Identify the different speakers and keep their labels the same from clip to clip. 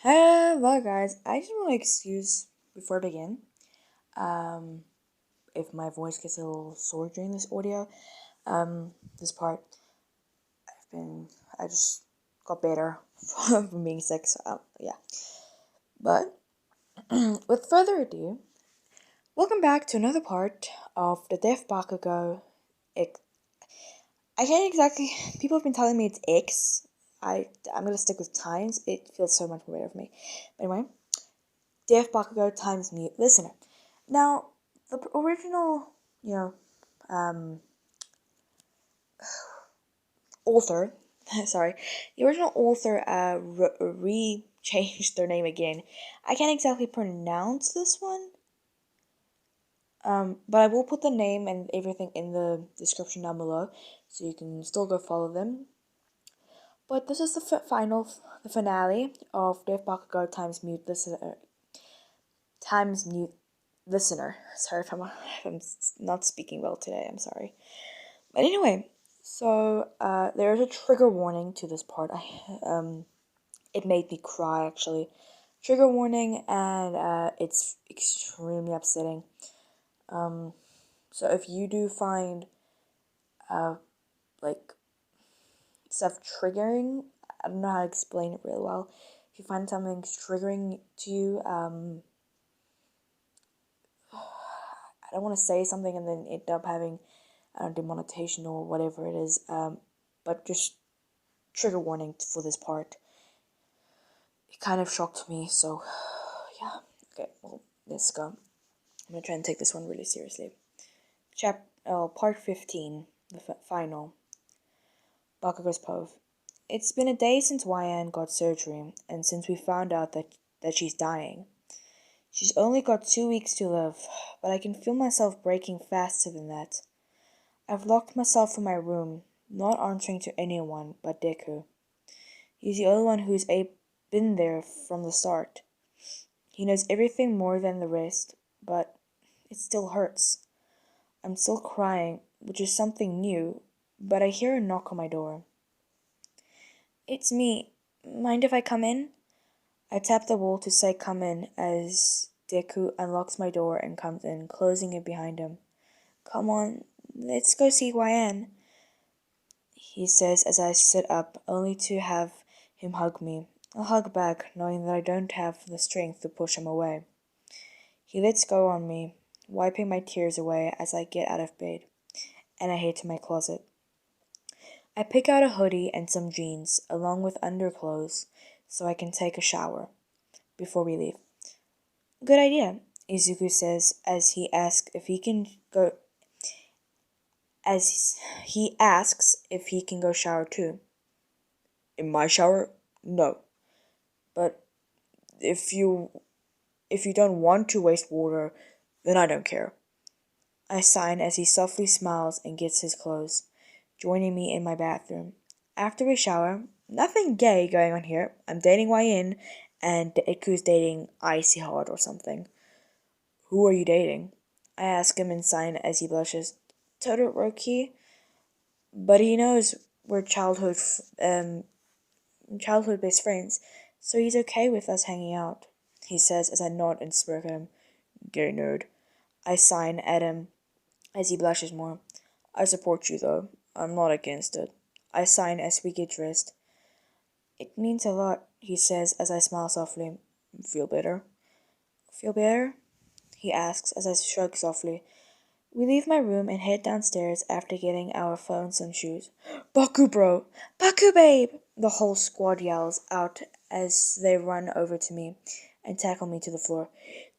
Speaker 1: Hello guys, I just want to excuse before I begin, um, if my voice gets a little sore during this audio, this part, I just got better from being sick, so yeah. But, with further ado, welcome back to another part of the Deaf Bakugou. I can't exactly, people have been telling me it's X. I'm gonna stick with times, it feels so much more better for me. But anyway. Deaf Bakugou times mute listener. Now, the original, author, sorry, the original author changed their name again. I can't exactly pronounce this one, but I will put the name and everything in the description down below, so you can still go follow them. But this is the finale of Deaf Bakugou times mute listener. Sorry if I'm not speaking well today. I'm sorry. But anyway, so there is a trigger warning to this part. It made me cry actually. Trigger warning, and it's extremely upsetting. So if you do find like stuff triggering, I don't know how to explain it really well. If you find something triggering to you, I don't want to say something and then end up having demonetization or whatever it is. But just trigger warning for this part. It kind of shocked me, so yeah. Okay, well, let's go. I'm gonna try and take this one really seriously. Part 15, the final. Bakugou's Pove. It's been a day since YN got surgery, and since we found out that she's dying. She's only got 2 weeks to live, but I can feel myself breaking faster than that. I've locked myself in my room, not answering to anyone but Deku. He's the only one who's been there from the start. He knows everything more than the rest, but it still hurts. I'm still crying, which is something new, but I hear a knock on my door. It's me. Mind if I come in? I tap the wall to say come in as Deku unlocks my door and comes in, closing it behind him. Come on, let's go see YN, he says as I sit up, only to have him hug me. I hug back, knowing that I don't have the strength to push him away. He lets go on me, wiping my tears away as I get out of bed, and I head to my closet. I pick out a hoodie and some jeans, along with underclothes, so I can take a shower before we leave. Good idea, Izuku says as he asks if he can go shower too. In my shower? No. But if you don't want to waste water, then I don't care. I sign as he softly smiles and gets his clothes, joining me in my bathroom. After we shower, nothing gay going on here. I'm dating YN, and Deku's dating Icy Heart or something. Who are you dating? I ask him and sign as he blushes. Todoroki? But he knows we're childhood best friends, so he's okay with us hanging out, he says as I nod and smirk at him. Gay nerd. I sign at him as he blushes more. I support you though. I'm not against it. I sign as we get dressed. It means a lot, he says as I smile softly. Feel better? Feel better? He asks as I shrug softly. We leave my room and head downstairs after getting our phones and shoes. Baku bro! Baku babe! The whole squad yells out as they run over to me and tackle me to the floor.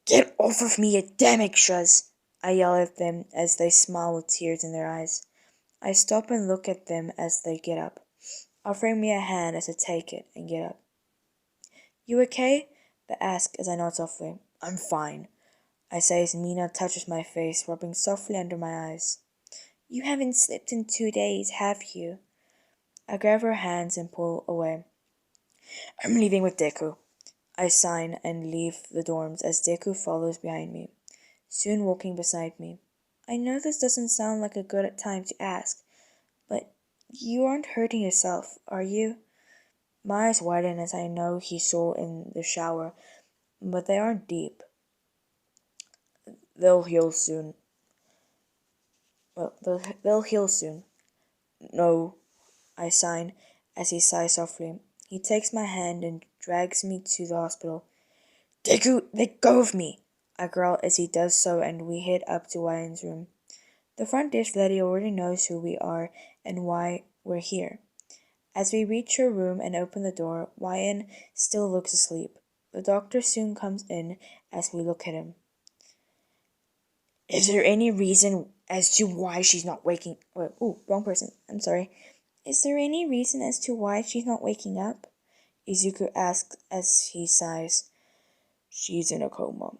Speaker 1: Get off of me, you damn extras! I yell at them as they smile with tears in their eyes. I stop and look at them as they get up, offering me a hand as I take it and get up. You okay? They ask as I nod softly. I'm fine, I say as Mina touches my face, rubbing softly under my eyes. You haven't slept in 2 days, have you? I grab her hands and pull away. I'm leaving with Deku. I sign and leave the dorms as Deku follows behind me, soon walking beside me. I know this doesn't sound like a good time to ask, but you aren't hurting yourself, are you? My eyes widen as I know he saw in the shower, but they aren't deep. They'll heal soon. Well, they'll heal soon. No, I sign as he sighs softly. He takes my hand and drags me to the hospital. Deku, let go of me! I growl as he does so, and we head up to Ryan's room. The front desk lady already knows who we are and why we're here. As we reach her room and open the door, Ryan still looks asleep. The doctor soon comes in as we look at him. Is there any reason as to why she's not waking? Wrong person. I'm sorry. Is there any reason as to why she's not waking up? Izuku asks as he sighs. She's in a coma,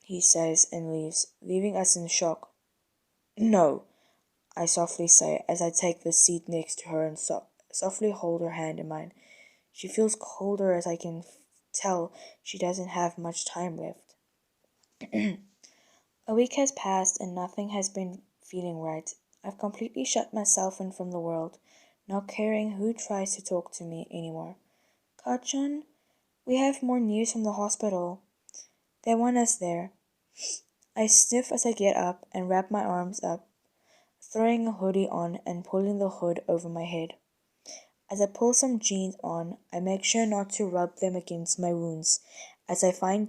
Speaker 1: he says and leaves, leaving us in shock. No, I softly say as I take the seat next to her and softly hold her hand in mine. She feels colder as I can tell she doesn't have much time left. A week has passed and nothing has been feeling right. I've completely shut myself in from the world, not caring who tries to talk to me anymore. Kachan, we have more news from the hospital. They want us there. I sniff as I get up and wrap my arms up, throwing a hoodie on and pulling the hood over my head. As I pull some jeans on, I make sure not to rub them against my wounds as I finish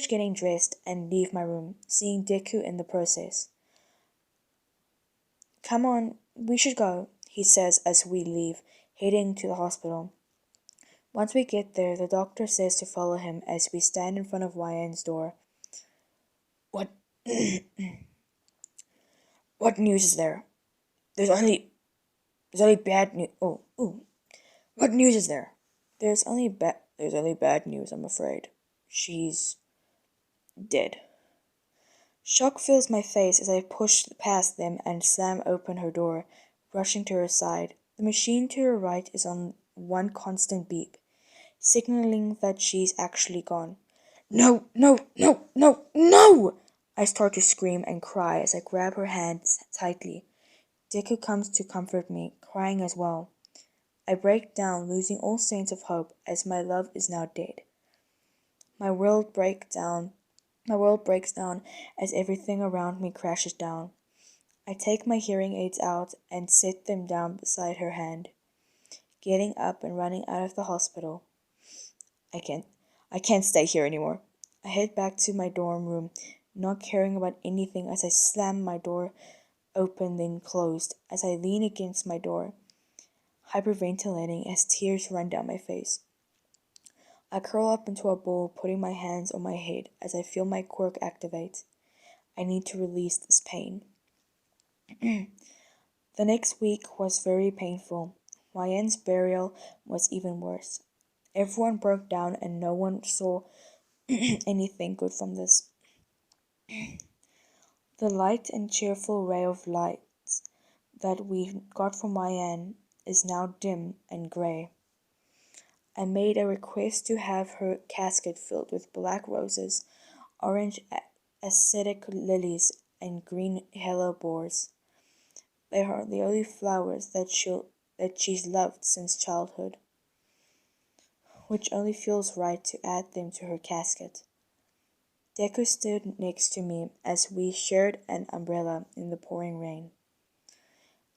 Speaker 1: getting dressed and leave my room, seeing Deku in the process. Come on, we should go, he says as we leave, heading to the hospital. Once we get there, the doctor says to follow him as we stand in front of Ryan's door. What what news is there? There's only bad news. What news is there? There's only bad news, I'm afraid. She's dead. Shock fills my face as I push past them and slam open her door, rushing to her side. The machine to her right is on one constant beep, signaling that she's actually gone. No, no, no, no, no! I start to scream and cry as I grab her hands tightly. Deku comes to comfort me, crying as well. I break down, losing all sense of hope as my love is now dead. My world breaks down as everything around me crashes down. I take my hearing aids out and set them down beside her hand, getting up and running out of the hospital. I can't stay here anymore. I head back to my dorm room, not caring about anything as I slam my door open then closed as I lean against my door, hyperventilating as tears run down my face. I curl up into a ball, putting my hands on my head as I feel my quirk activate. I need to release this pain. The next week was very painful. Ryan's burial was even worse. Everyone broke down and no one saw anything good from this. The light and cheerful ray of light that we got from Ryan is now dim and grey. I made a request to have her casket filled with black roses, orange ascetic lilies, and green hellebores. They are the only flowers that she's loved since childhood, which only feels right to add them to her casket. Deku stood next to me as we shared an umbrella in the pouring rain.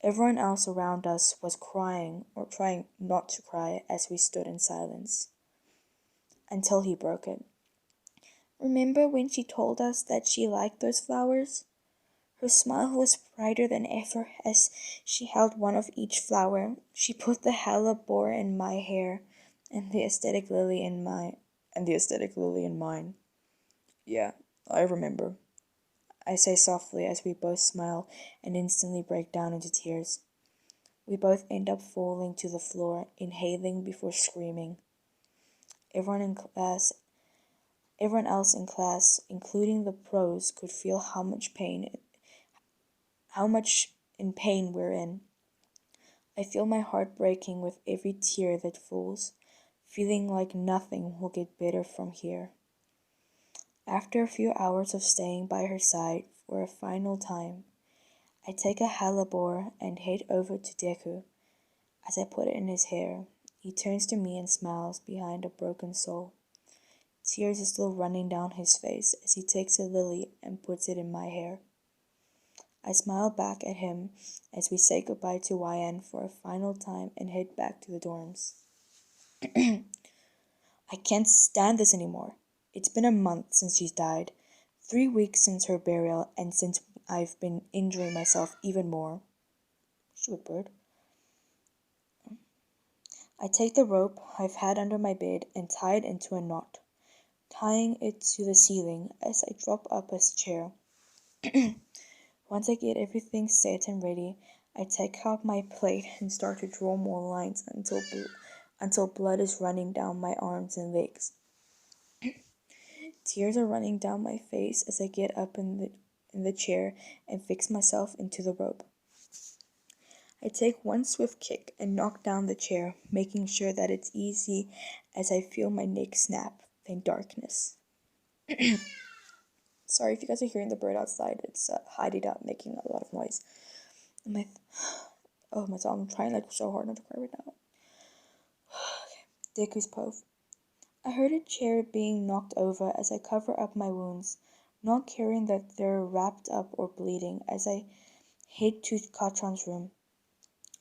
Speaker 1: Everyone else around us was crying or trying not to cry as we stood in silence. Until he broke it. Remember when she told us that she liked those flowers? Her smile was brighter than ever as she held one of each flower. She put the hellebore in my hair and the aesthetic lily in mine. Yeah, I remember. I say softly as we both smile and instantly break down into tears. We both end up falling to the floor, inhaling before screaming. Everyone else in class, including the pros, could feel how much in pain we're in. I feel my heart breaking with every tear that falls, feeling like nothing will get better from here. After a few hours of staying by her side for a final time, I take a hellebore and head over to Deku. As I put it in his hair, he turns to me and smiles behind a broken soul. Tears are still running down his face as he takes a lily and puts it in my hair. I smile back at him as we say goodbye to YN for a final time and head back to the dorms. I can't stand this anymore. It's been a month since she's died, 3 weeks since her burial, and since I've been injuring myself even more. Stupid bird. I take the rope I've had under my bed and tie it into a knot, tying it to the ceiling as I drop up a chair. Once I get everything set and ready, I take out my plate and start to draw more lines until blood is running down my arms and legs. Tears are running down my face as I get up in the chair and fix myself into the rope. I take one swift kick and knock down the chair, making sure that it's easy as I feel my neck snap, then darkness. Sorry if you guys are hearing the bird outside. It's hiding out, making a lot of noise. And my I'm trying like so hard not to cry right now. Deku's Pove. I heard a chair being knocked over as I cover up my wounds, not caring that they're wrapped up or bleeding, as I head to Katran's room.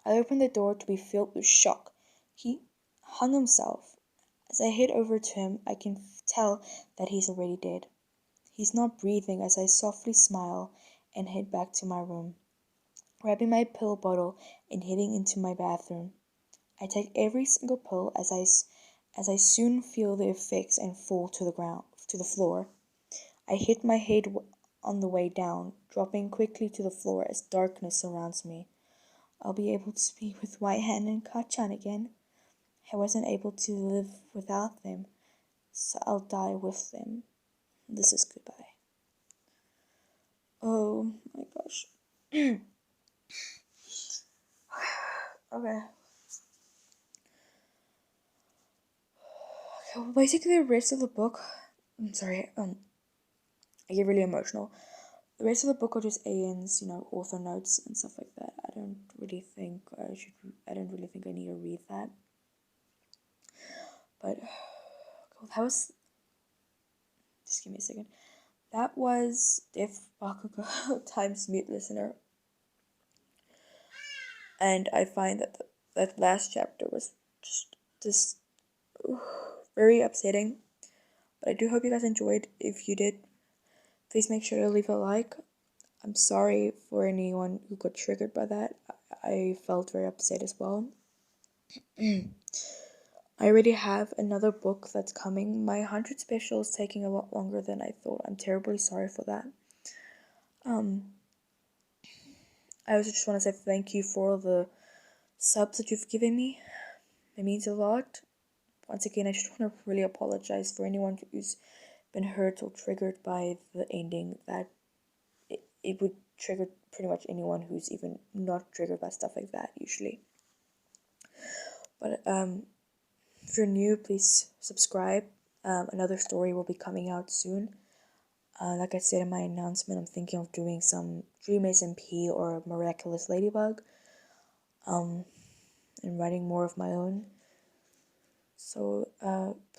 Speaker 1: I open the door to be filled with shock. He hung himself. As I head over to him, I can tell that he's already dead. He's not breathing as I softly smile and head back to my room, grabbing my pill bottle and heading into my bathroom. I take every single pill as I soon feel the effects and fall to the floor. I hit my head on the way down, dropping quickly to the floor as darkness surrounds me. I'll be able to be with Whitehan and Kachan again. I wasn't able to live without them, so I'll die with them. This is goodbye. Oh my gosh. Okay. Well, basically the rest of the book, I'm sorry, I get really emotional. The rest of the book are just Ian's, author notes and stuff like that. I don't really think I need to read that. But that was, just give me a second. That was Deaf Bakugou times Mute Listener. And I find that that last chapter was just very upsetting. But I do hope you guys enjoyed. If you did, please make sure to leave a like. I'm sorry for anyone who got triggered by that. I felt very upset as well. I already have another book that's coming. My 100 special is taking a lot longer than I thought. I'm terribly sorry for that. I also just want to say thank you for all the subs that you've given me. It means a lot. Once again, I just want to really apologize for anyone who's been hurt or triggered by the ending. That it would trigger pretty much anyone who's even not triggered by stuff like that usually. But if you're new, please subscribe. Another story will be coming out soon. Like I said in my announcement, I'm thinking of doing some Dream SMP or Miraculous Ladybug. And writing more of my own. So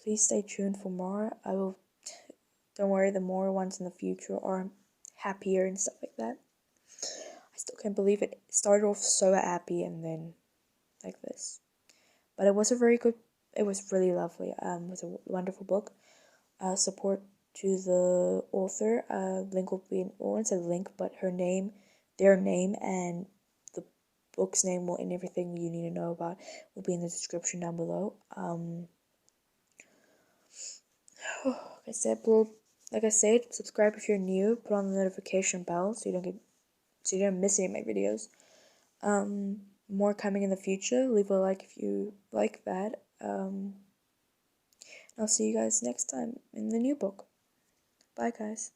Speaker 1: please stay tuned for more. Don't worry, the more ones in the future are happier and stuff like that. I still can't believe it started off so happy and then like this. But it was it was really lovely. It was a wonderful book. Support to the author. Link will be, I won't say link, but their name and the book's name and everything you need to know about will be in the description down below. Like I said, subscribe if you're new. Put on the notification bell so you don't miss any of my videos. More coming in the future. Leave a like if you like that. I'll see you guys next time in the new book. Bye, guys.